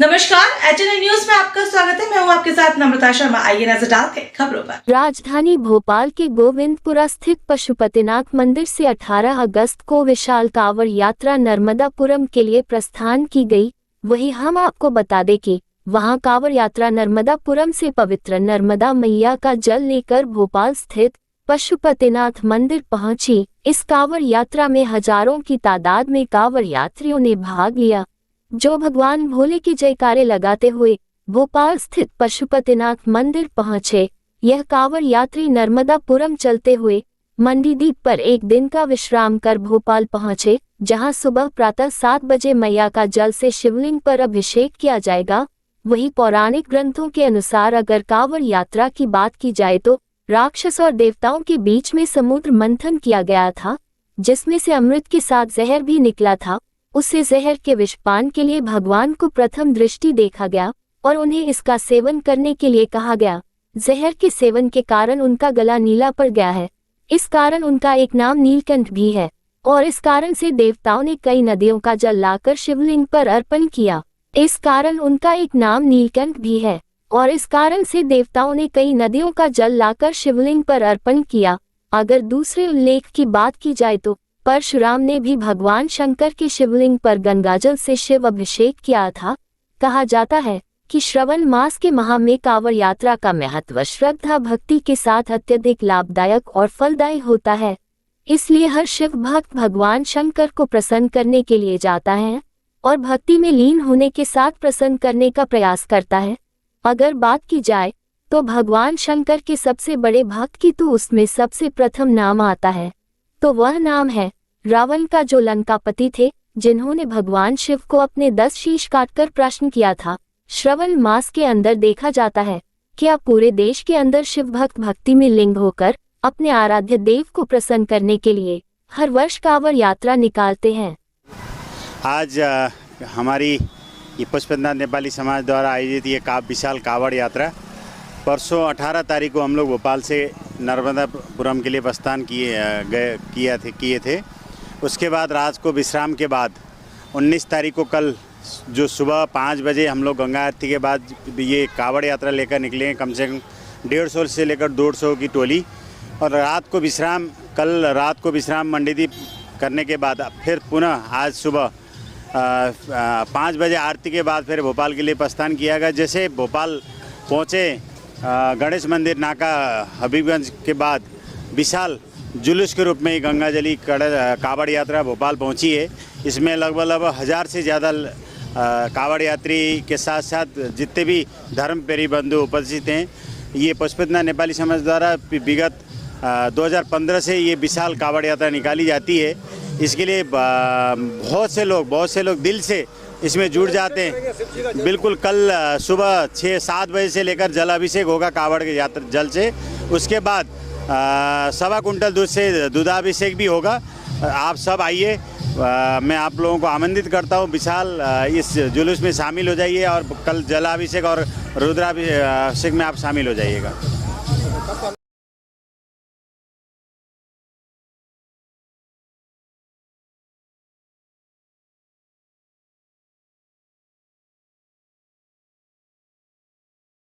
नमस्कार, HNI news में आपका स्वागत है। मैं हूं आपके साथ नम्रता शर्मा। आइए नजर डालते हैं खबरों पर। राजधानी भोपाल के गोविंदपुरा स्थित पशुपतिनाथ मंदिर से 18 अगस्त को विशाल कांवड़ यात्रा नर्मदापुरम के लिए प्रस्थान की गई। वहीं हम आपको बता दें कि वहां कांवड़ यात्रा नर्मदापुरम से पवित्र नर्मदा मैया का जल लेकर भोपाल स्थित पशुपतिनाथ मंदिर पहुंची। इस कांवड़ यात्रा में हजारों की तादाद में कांवड़ यात्रियों ने भाग लिया, जो भगवान भोले की जयकारे लगाते हुए भोपाल स्थित पशुपतिनाथ मंदिर पहुंचे। यह कांवड़ यात्री नर्मदापुरम चलते हुए मंडीदीप पर एक दिन का विश्राम कर भोपाल पहुंचे, जहां सुबह प्रातः 7 बजे मैया का जल से शिवलिंग पर अभिषेक किया जाएगा। वहीं पौराणिक ग्रंथों के अनुसार अगर कांवड़ यात्रा की बात की जाए तो राक्षस और देवताओं के बीच में समुद्र मंथन किया गया था, जिसमें से अमृत के साथ जहर भी निकला था। उससे जहर के विषपान के लिए भगवान को प्रथम दृष्टि देखा गया और उन्हें इसका सेवन करने के लिए कहा गया। जहर के सेवन के कारण उनका गला नीला पड़ गया है। इस कारण उनका एक नाम नीलकंठ भी है और इस कारण से देवताओं ने कई नदियों का जल लाकर शिवलिंग पर अर्पण किया। इस कारण उनका एक नाम नीलकंठ भी है और इस कारण से देवताओं ने कई नदियों का जल लाकर शिवलिंग पर अर्पण किया। अगर दूसरे उल्लेख की बात की जाए तो परशुराम ने भी भगवान शंकर के शिवलिंग पर गंगाजल से शिव अभिषेक किया था। कहा जाता है कि श्रवण मास के माह में कांवड़ यात्रा का महत्व श्रद्धा भक्ति के साथ अत्यधिक लाभदायक और फलदायी होता है। इसलिए हर शिव भक्त भगवान शंकर को प्रसन्न करने के लिए जाता है और भक्ति में लीन होने के साथ प्रसन्न करने का प्रयास करता है। अगर बात की जाए तो भगवान शंकर के सबसे बड़े भक्त की तो उसमें सबसे प्रथम नाम आता है, तो वह नाम है रावण का, जो लंकापति थे, जिन्होंने भगवान शिव को अपने 10 शीश काटकर प्रश्न किया था। श्रवण मास के अंदर देखा जाता है कि अब पूरे देश के अंदर शिव भक्त भक्ति में लिंग होकर अपने आराध्य देव को प्रसन्न करने के लिए हर वर्ष कांवड़ यात्रा निकालते हैं। आज हमारी ये पशुपतिनाथ नेपाली समाज द्वारा आयोजित ये विशाल कांवड़ यात्रा परसों 18 तारीख को हम लोग भोपाल से नर्मदापुरम के लिए प्रस्थान किए थे। उसके बाद रात को विश्राम के बाद 19 तारीख को कल जो सुबह 5 बजे हम लोग गंगा आरती के बाद ये कांवड़ यात्रा लेकर निकले। कम से कम 150 से लेकर 250 की टोली। और कल रात को विश्राम मंडीदीप करने के बाद फिर पुनः आज सुबह 5 बजे आरती के बाद फिर भोपाल के लिए प्रस्थान किया गया। जैसे भोपाल पहुँचे गणेश मंदिर नाका हबीबगंज के बाद विशाल जुलूस के रूप में गंगाजली कांवड़ यात्रा भोपाल पहुंची है। इसमें लगभग 1000 से ज़्यादा कांवड़ यात्री के साथ साथ जितने भी धर्म प्रेमी बंधु उपस्थित हैं। ये पशुपतिनाथ नेपाली समाज द्वारा विगत 2015 से ये विशाल कांवड़ यात्रा निकाली जाती है। इसके लिए बहुत से लोग दिल से इसमें जुड़ जाते हैं। बिल्कुल कल सुबह 6-7 बजे से लेकर जल अभिषेक होगा कांवड़ के यात्रा जल से। उसके बाद 1.25 कुंटल दूध से दूधाभिषेक भी होगा। आप सब आइए, मैं आप लोगों को आमंत्रित करता हूँ। विशाल इस जुलूस में शामिल हो जाइए और कल जलाभिषेक और रुद्राभिषेक में आप शामिल हो जाइएगा।